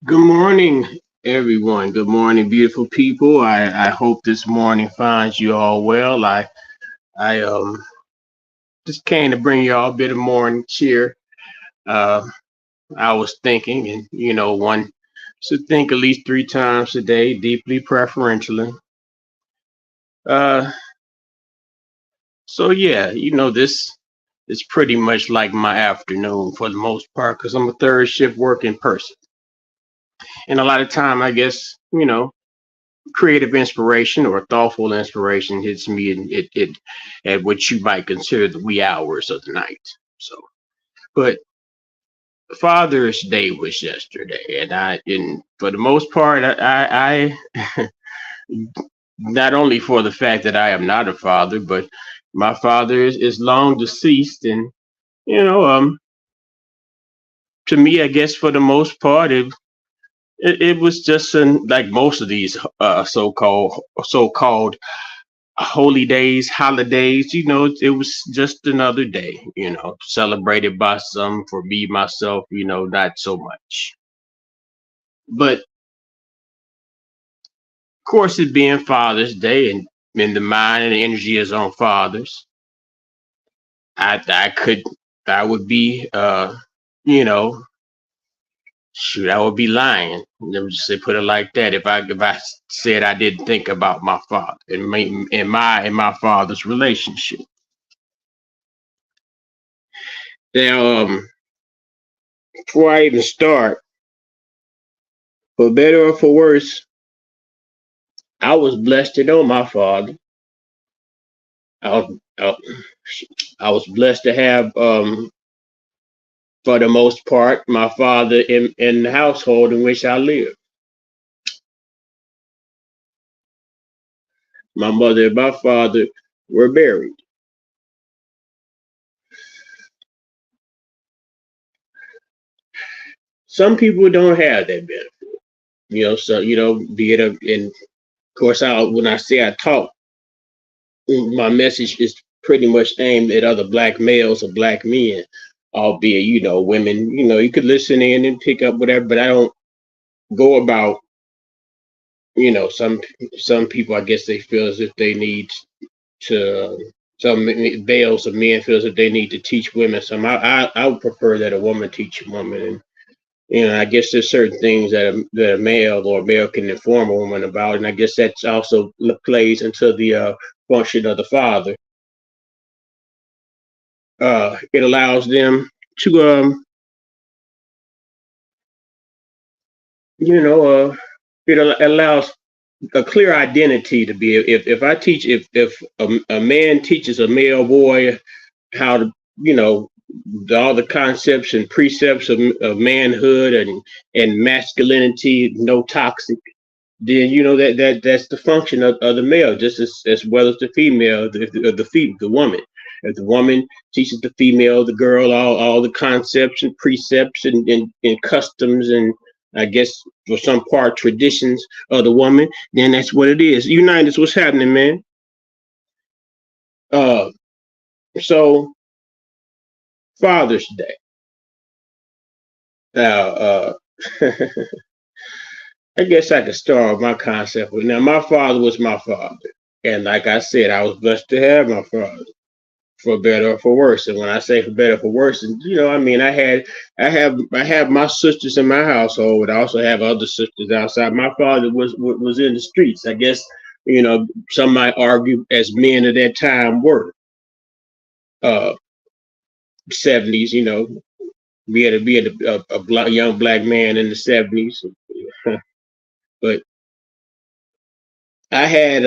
Good morning, everyone. Good morning, beautiful people. I hope this morning finds you all well. I just came to bring you all a bit of morning cheer. Uh, I was thinking, and one should think at least 3 times a day, deeply preferentially. Uh, so yeah, this is pretty much like my afternoon for the most part, because I'm a third shift working person, and a lot of time, I guess, creative inspiration or thoughtful inspiration hits me at what you might consider the wee hours of the night. So, but Father's Day was yesterday, and for the most part, I not only for the fact that I am not a father, but my father is long deceased, and you know, um, to me, I guess for the most part, it was just like most of these so-called holy days, holidays, it was just another day, celebrated by some. For me, myself, not so much. But of course, it being Father's Day and the mind and the energy is on fathers, I could, I would be, you know, shoot, I would be lying. Let me just say, put it like that. If I said I didn't think about my father and my father's relationship. Now, before I even start, for better or for worse, I was blessed to know my father. I was, I, I was blessed to have, for the most part, my father in the household in which I lived. My mother and my father were married. Some people don't have that benefit, So be it and of course, when I say I talk, my message is pretty much aimed at other black males or black men, albeit women. You could listen in and pick up whatever, but I don't go about some people, I guess they feel as if they need to, some males or men feel as if they need to teach women some. I would prefer that a woman teach a woman, and I guess there's certain things that a male or a male can inform a woman about, and I guess that's also plays into the function of the father. It allows them to you know it allows a clear identity to be. If I teach, if a man teaches a male boy how to, all the concepts and precepts of manhood and masculinity, no toxic, then that's the function of the male, just as well as the female, the woman. If the woman teaches the female, the girl, all the concepts and precepts and customs, and I guess for some part traditions of the woman, then that's what it is. United, what's happening, man? Uh, so Father's Day. Now, I guess I could start with my concept. Now, my father was my father, and like I said, I was blessed to have my father, for better or for worse. And when I say for better or for worse, and I mean, I have my sisters in my household, but I also have other sisters outside. My father was in the streets. I guess some might argue as men at that time were. 70s. We had a young black man in the 70s, but I had,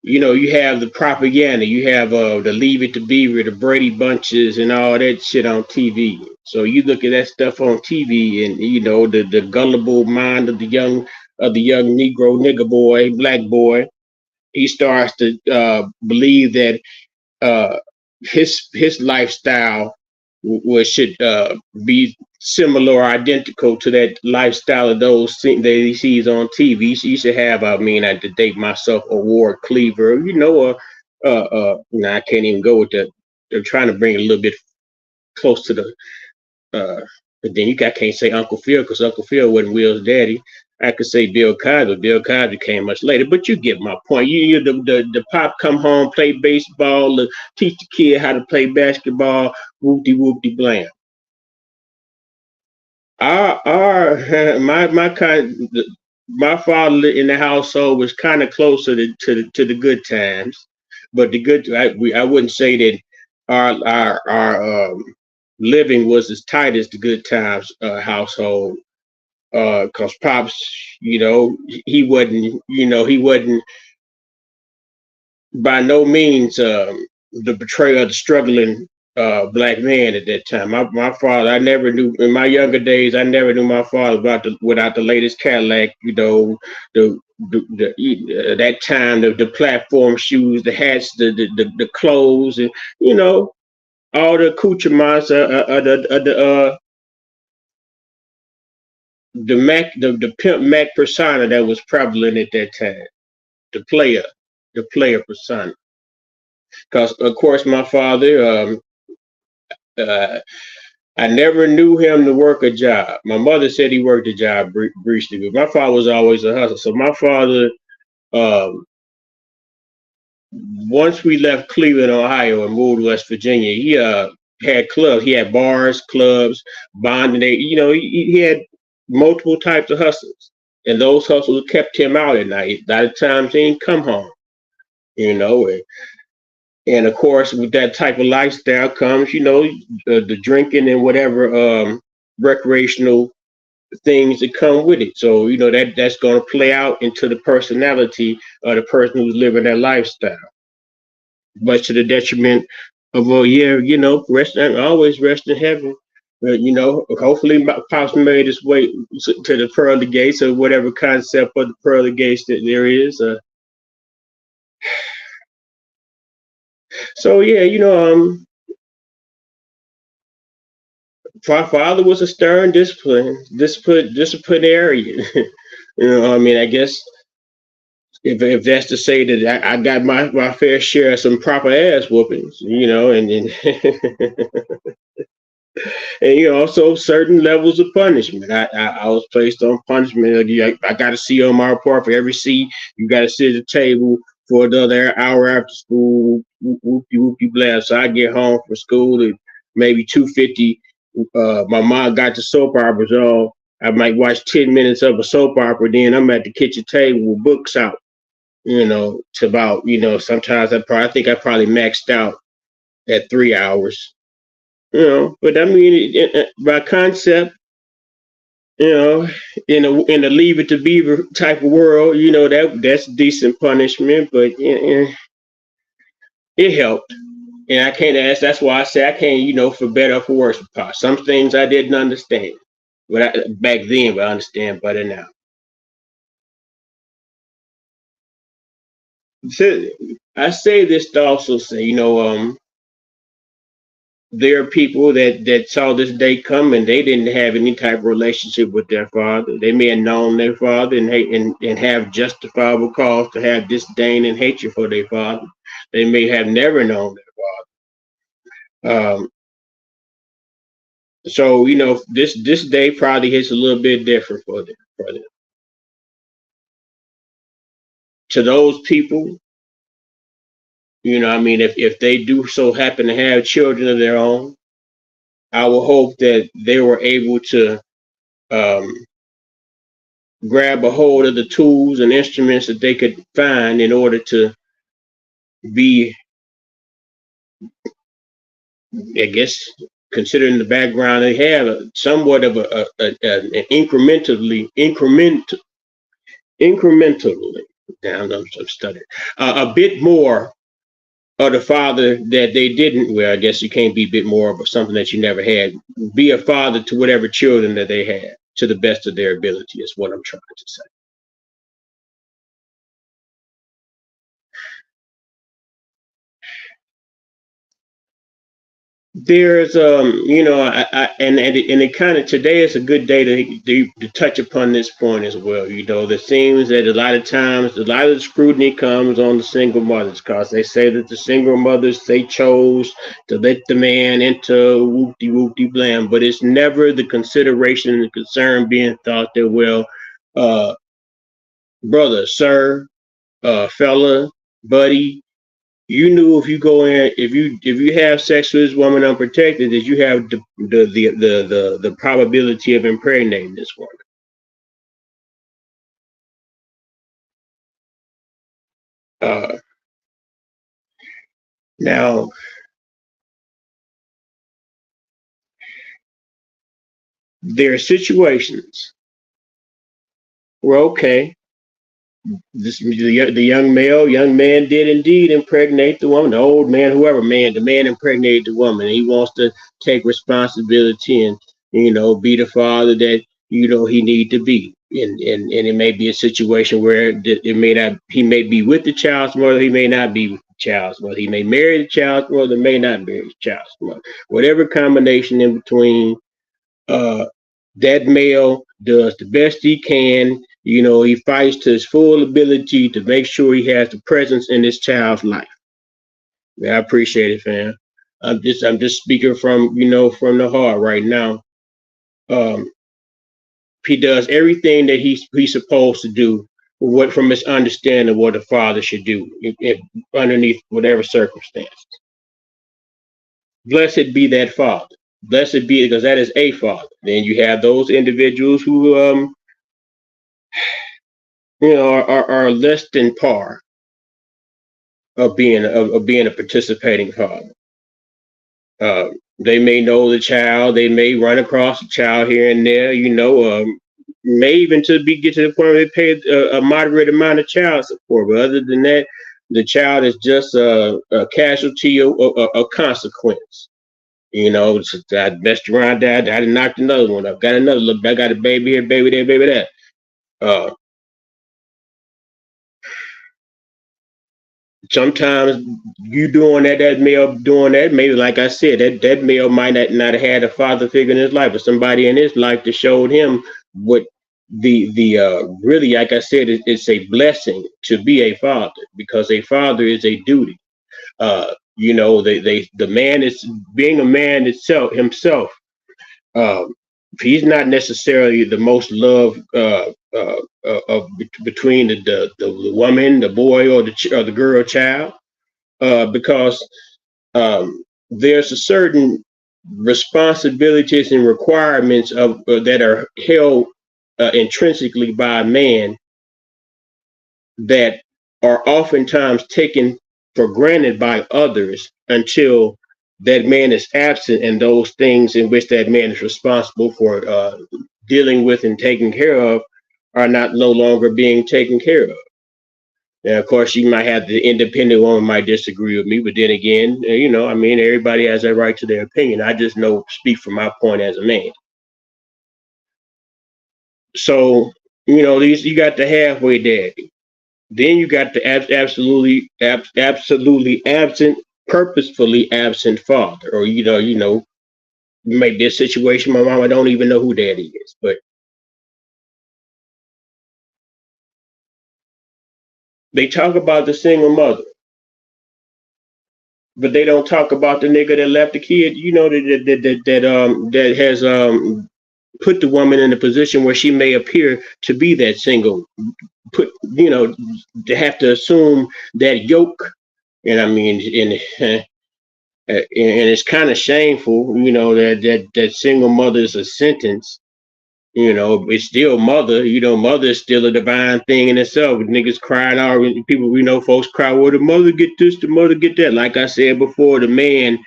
you have the propaganda, you have the Leave It to Beaver, the Brady Bunches, and all that shit on TV. So you look at that stuff on TV, and the gullible mind of the young Negro nigger boy, black boy, he starts to believe that uh, his lifestyle should be similar or identical to that lifestyle of those that he sees on TV. He should have, I mean, I to date myself, a Ward Cleaver, I can't even go with that. They're trying to bring it a little bit close to the But then can't say Uncle Phil because Uncle Phil wasn't Will's daddy. I could say Bill Cosby. Bill Cosby came much later, but you get my point. The pop come home, play baseball, teach the kid how to play basketball, whoopty whoopty blam. Our my father in the household was kind of closer to the good times, but I wouldn't say that our living was as tight as the good times household, because pops, he wasn't by no means the betrayer of the struggling black man at that time. My father, I never knew in my younger days. I never knew my father without the latest Cadillac. That time the platform shoes, the hats, the clothes, and all the accoutrements, the Mac, the pimp Mac persona that was prevalent at that time. The player, the player persona. Because of course my father, uh, I never knew him to work a job. My mother said he worked a job briefly, but my father was always a hustler. So my father, um, once we left Cleveland, Ohio, and moved to West Virginia, he had clubs. He had bars, clubs, bonding. He had multiple types of hustles, and those hustles kept him out at night. A lot of times he didn't come home. And of course, with that type of lifestyle comes, the drinking and whatever recreational things that come with it. So, that's going to play out into the personality of the person who's living that lifestyle, much to the detriment of, always rest in heaven. Hopefully, my pops made his way to the pearly gates or whatever concept of the pearly gates that there is. So yeah, my father was a stern disciplinarian. I mean, I guess if that's to say that I got my fair share of some proper ass whoopings, and also certain levels of punishment. I was placed on punishment. I got to see on my report for every C. You got to sit at the table for another hour after school. Whoopie whoopie blast. So I get home from school at maybe 2:50. My mom got the soap operas on. I might watch 10 minutes of a soap opera. Then I'm at the kitchen table with books out. To about sometimes I think I probably maxed out at 3 hours. But I mean, by concept, you know, in a Leave It to Beaver type of world, that's decent punishment, but it helped. And I can't ask. That's why I say I can't, for better or for worse. Some things I didn't understand, back then, but I understand better now. So I say this to also say, there are people that saw this day come and they didn't have any type of relationship with their father. They may have known their father and have justifiable cause to have disdain and hatred for their father. They may have never known their father. So this day probably hits a little bit different for them. To those people, I mean, if they do so happen to have children of their own, I will hope that they were able to um, grab a hold of the tools and instruments that they could find in order to be, I guess, considering the background they have, somewhat of an incrementally, down, I'm stuttering, a bit more of the father that they didn't. Well, I guess you can't be a bit more of something that you never had. Be a father to whatever children that they had to the best of their ability is what I'm trying to say. There's and it kind of today is a good day to touch upon this point as well. There seems that a lot of times a lot of the scrutiny comes on the single mothers because they say that the single mothers, they chose to let the man into whoopty whoopty blam, but it's never the consideration and the concern being thought that, well, uh brother, sir, fella, buddy, you knew if you go in, if you have sex with this woman unprotected, that you have the probability of impregnating this woman. Uh, Now there are situations where, okay, the young man did indeed impregnate the woman, the old man, whoever man, the man impregnated the woman. He wants to take responsibility and be the father that he need to be. And it may be a situation where it may not, he may be with the child's mother, he may not be with the child's mother, he may marry the child's mother, may not marry the child's mother, whatever combination in between. uh, that male does the best he can. He fights to his full ability to make sure he has the presence in his child's life. Yeah, I appreciate it, fam. I'm just speaking from from the heart right now. Um, he does everything that he's supposed to do. What from his understanding of what a father should do underneath whatever circumstance. Blessed be that father. Blessed be, because that is a father. Then you have those individuals who are less than par of being a participating father. They may know the child, they may run across the child here and there, may even get to the point where they pay a moderate amount of child support. But other than that, the child is just a casualty of a consequence. I messed around, dad. I knocked another one up. Got another look. I got a baby here, baby there, baby there. Uh, Sometimes you doing that male doing that, maybe like I said, that male might not have had a father figure in his life, but somebody in his life that showed him what the really, like I said, it's a blessing to be a father, because a father is a duty. The man is being a man itself himself. Um, he's not necessarily the most loved between the woman, the boy, or the girl child, because there's a certain responsibilities and requirements that are held intrinsically by a man that are oftentimes taken for granted by others until that man is absent, and those things in which that man is responsible for dealing with and taking care of are not no longer being taken care of. And of course, you might have the independent woman might disagree with me, but then again, I mean, everybody has a right to their opinion. I just speak from my point as a man. So, these, you got the halfway daddy. Then you got the absolutely absent, purposefully absent father, or maybe this situation, my mama don't even know who daddy is, but they talk about the single mother, but they don't talk about the nigga that left the kid. That has put the woman in a position where she may appear to be that single, put to have to assume that yoke. And I mean, and it's kind of shameful, that single mother is a sentence. It's still mother. Mother is still a divine thing in itself. Niggas crying out, people, folks cry, well, the mother get this, the mother get that. Like I said before, the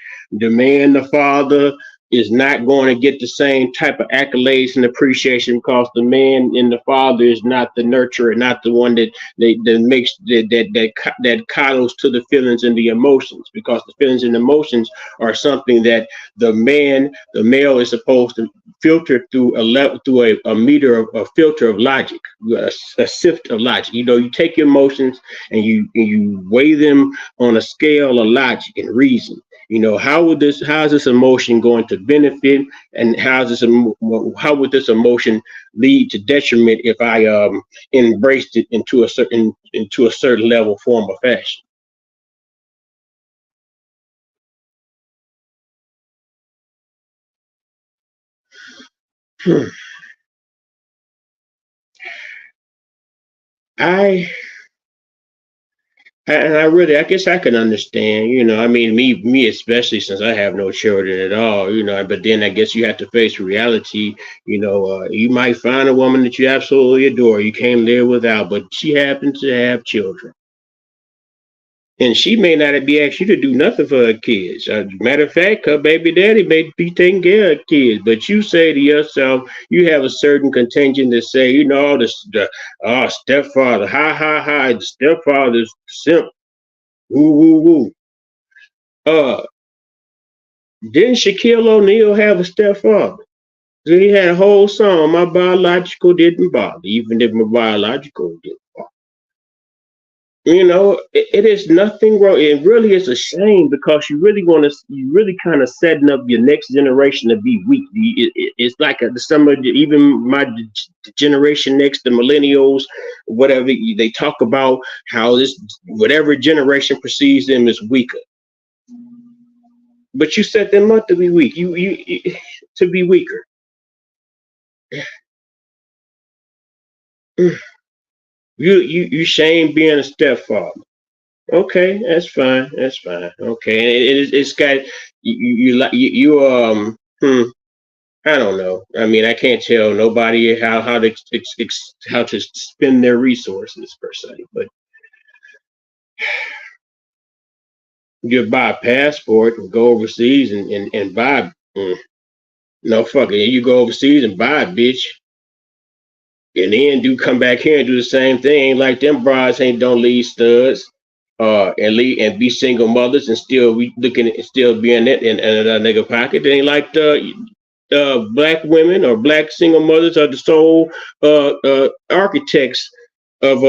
father is not going to get the same type of accolades and appreciation, because the man and the father is not the nurturer, not the one that makes that coddles to the feelings and the emotions, because the feelings and emotions are something that the male is supposed to filter through a meter of a filter of logic, a sift of logic. You take your emotions and you weigh them on a scale of logic and reason. How is this emotion going to benefit, and how would this emotion lead to detriment if I embraced it into a certain level, form, or fashion? Hmm. I and I guess I can understand. I mean, me especially, since I have no children at all. But then I guess you have to face reality. You might find a woman that you absolutely adore, you can't live without, but she happens to have children. And she may not be asking you to do nothing for her kids. Matter of fact, her baby daddy may be taking care of her kids. But you say to yourself, you have a certain contingent that say, stepfather, ha ha ha, the stepfather's simp, woo woo woo. Uh, didn't Shaquille O'Neal have a stepfather? So he had a whole song, "My biological didn't bother," even if my biological did. It is nothing wrong. It really is a shame, because you really kind of setting up your next generation to be weak. It's like some of even my generation next, the millennials, whatever, they talk about how this whatever generation perceives them as weaker. But you set them up to be weak. You to be weaker. You shame being a stepfather. Okay, that's fine. That's fine. Okay, it's got I don't know. I mean, I can't tell nobody how to spend their resources per se. But you buy a passport and go overseas and buy. No, fuck it. You go overseas and buy it, bitch, and then do come back here and do the same thing. Ain't like them brides ain't don't leave studs, and be single mothers and still be looking at still being in a nigga pocket. They ain't like the black women or black single mothers are the sole architects of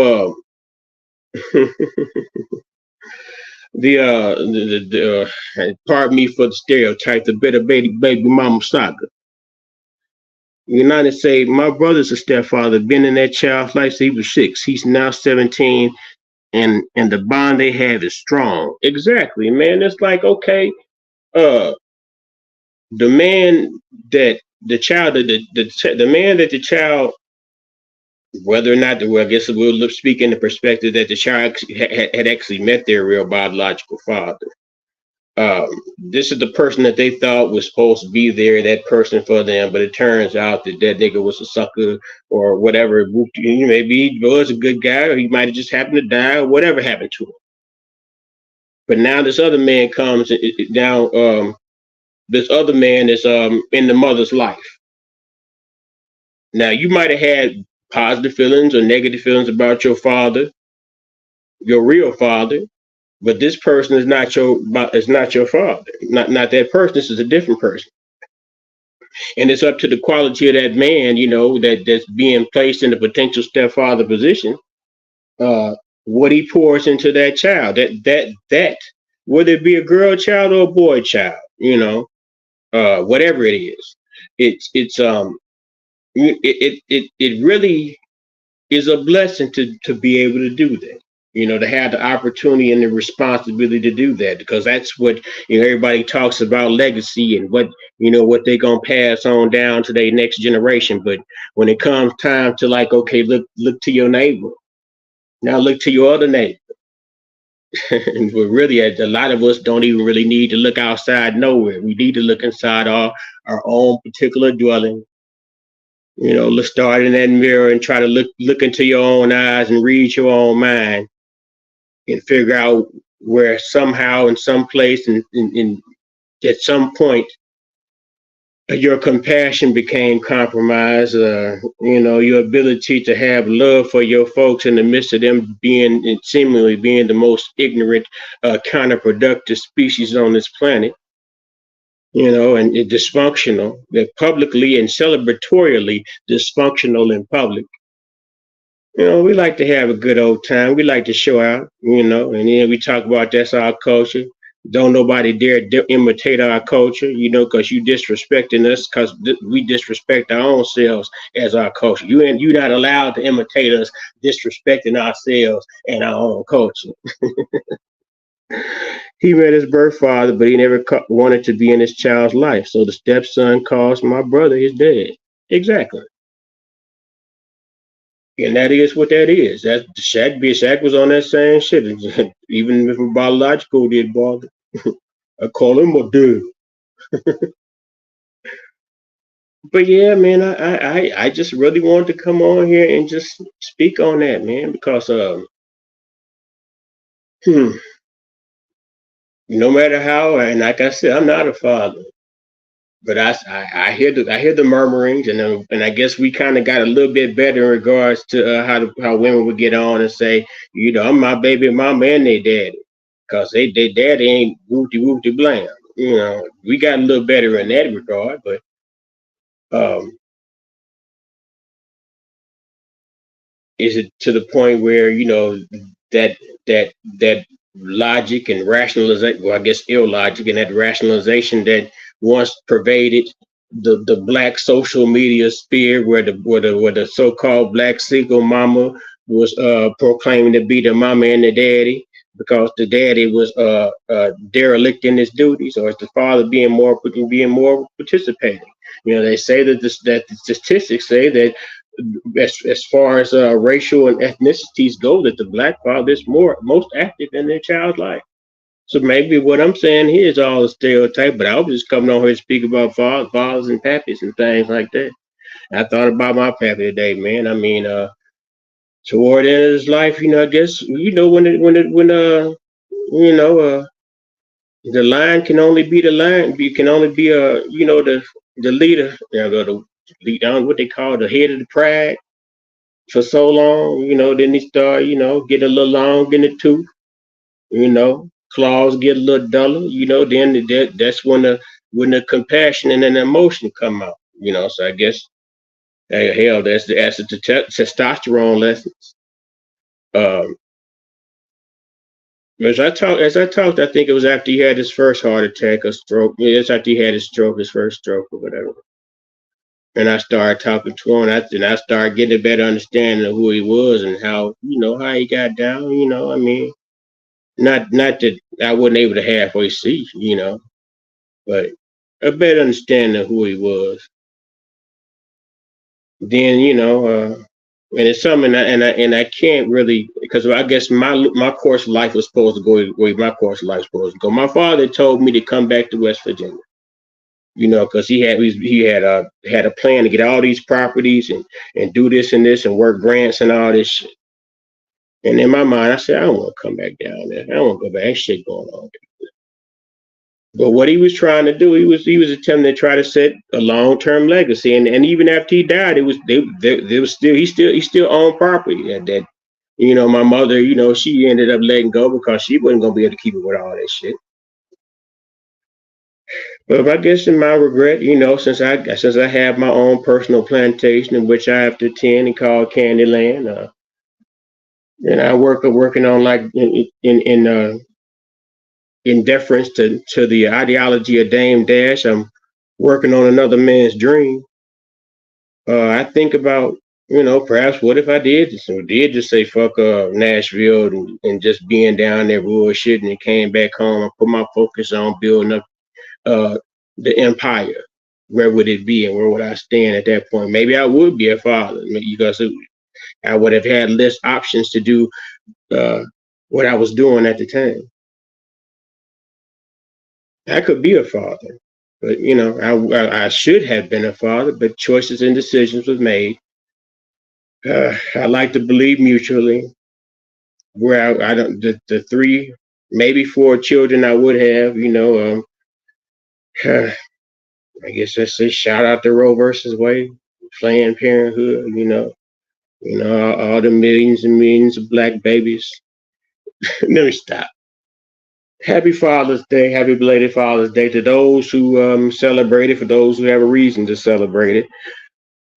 pardon me for the stereotype, the better baby mama saga. United States, my brother's a stepfather, been in that child's life since he was 6. He's now 17, and the bond they have is strong. Exactly, man. It's like, okay, uh, the man that the child, the man that the child, whether or not, well, I guess we'll speak in the perspective that the child had actually met their real biological father. This is the person that they thought was supposed to be there, that person for them, but it turns out that that nigga was a sucker or whatever. Maybe he was a good guy, or he might have just happened to die, or whatever happened to him. But now this other man comes now. This other man is in the mother's life. Now you might have had positive feelings or negative feelings about your father, your real father, but this person is not your father. Not that person. This is a different person. And it's up to the quality of that man, that's being placed in the potential stepfather position, uh, what he pours into that child. That whether it be a girl child or a boy child, whatever it is, it really is a blessing to be able to do that. To have the opportunity and the responsibility to do that, because that's what everybody talks about, legacy, and what they're gonna pass on down to their next generation. But when it comes time to, like, okay, look to your neighbor, now look to your other neighbor. And but really, a lot of us don't even really need to look outside nowhere. We need to look inside our own particular dwelling. Let's start in that mirror and try to look into your own eyes and read your own mind, and figure out where somehow, in some place, and at some point, your compassion became compromised. Your ability to have love for your folks in the midst of them being, and seemingly being, the most ignorant, counterproductive species on this planet. And dysfunctional, they're publicly and celebratorially dysfunctional in public. We like to have a good old time. We like to show out, and then we talk about that's our culture. Don't nobody dare imitate our culture, because you disrespecting us, because we disrespect our own selves as our culture. You're not allowed to imitate us disrespecting ourselves and our own culture. He met his birth father, but he never wanted to be in his child's life. So the stepson calls my brother his dad. Exactly. And that is what that is. That Shaq was on that same shit. Even if biological did bother. I call him a dude. But yeah, man, I just really wanted to come on here and just speak on that, man, because hmm, no matter how, and like I said, I'm not a father, but I hear the murmurings, and I guess we kind of got a little bit better in regards to how women would get on and say, I'm my baby mama and they daddy, cause they daddy ain't whoopty whoopty blam. We got a little better in that regard, but um, is it to the point where that that logic and rationalization, well, I guess illogic, and that rationalization that once pervaded the black social media sphere, where the so-called black single mama was proclaiming to be the mama and the daddy, because the daddy was derelict in his duties, or is the father being more participating? They say that the statistics say that as far as racial and ethnicities go, that the black father is most active in their child's life. So maybe what I'm saying here is all a stereotype, but I was just coming on here to speak about fathers and pappies and things like that. I thought about my pappy today, man. I mean, toward the end of his life, I guess when the line can only be the line. You can only be the leader, the lead on what they call the head of the pride for so long, then he start, get a little long in the tooth, claws get a little duller, then that's when the compassion and then the emotion come out, so I guess, hey, hell, that's the testosterone lessons. Um, as I talked, I think it was after he had his first heart attack or stroke. Yeah, it's after he had his first stroke or whatever. And I started talking to him, and I started getting a better understanding of who he was and how he got down. I mean, not that I wasn't able to halfway see, but a better understanding of who he was. Then and it's something, and I can't really, because I guess my course of life was supposed to go the way my course of life was supposed to go. My father told me to come back to West Virginia, because he had a plan to get all these properties and do this and this and work grants and all this shit. And in my mind, I said, I don't want to come back down there. I don't want to go back. That shit going on. But what he was trying to do, he was attempting to try to set a long term legacy, and even after he died, it was there was still he still owned property that my mother, she ended up letting go because she wasn't gonna be able to keep it with all that shit. But I guess in my regret, since I have my own personal plantation in which I have to attend and call Candyland, and I working on, like, in deference to the ideology of Dame Dash, I'm working on another man's dream. I think about, perhaps what if I did just say fuck Nashville and just being down there bullshitting and came back home and put my focus on building up uh, the empire. Where would it be and where would I stand at that point? Maybe I would be a father because I would have had less options to do uh, what I was doing at the time. I could be a father, but I should have been a father, but choices and decisions was made. I like to believe mutually. Where I don't the three, maybe four children I would have, I guess let's say shout out to Roe versus Wade, Planned Parenthood, all the millions and millions of black babies. Let me stop. Happy Father's Day, happy belated Father's Day to those who celebrate it, for those who have a reason to celebrate it.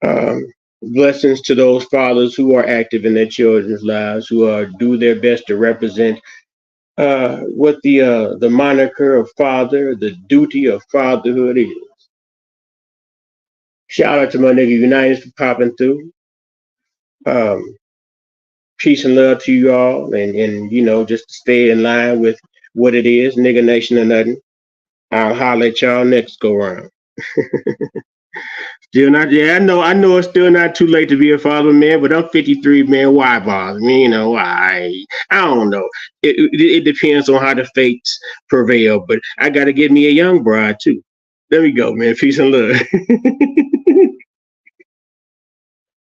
Um, Blessings to those fathers who are active in their children's lives, who do their best to represent what the moniker of father, the duty of fatherhood is. Shout out to my nigga United for popping through. Um, Peace and love to you all, and just stay in line with what it is, nigga nation or nothing. I'll holler at y'all next go round. Still not, yeah, I know it's still not too late to be a father, man, but I'm 53, man. Why bother me? I don't know. It depends on how the fates prevail, but I got to get me a young bride, too. There we go, man. Peace and love.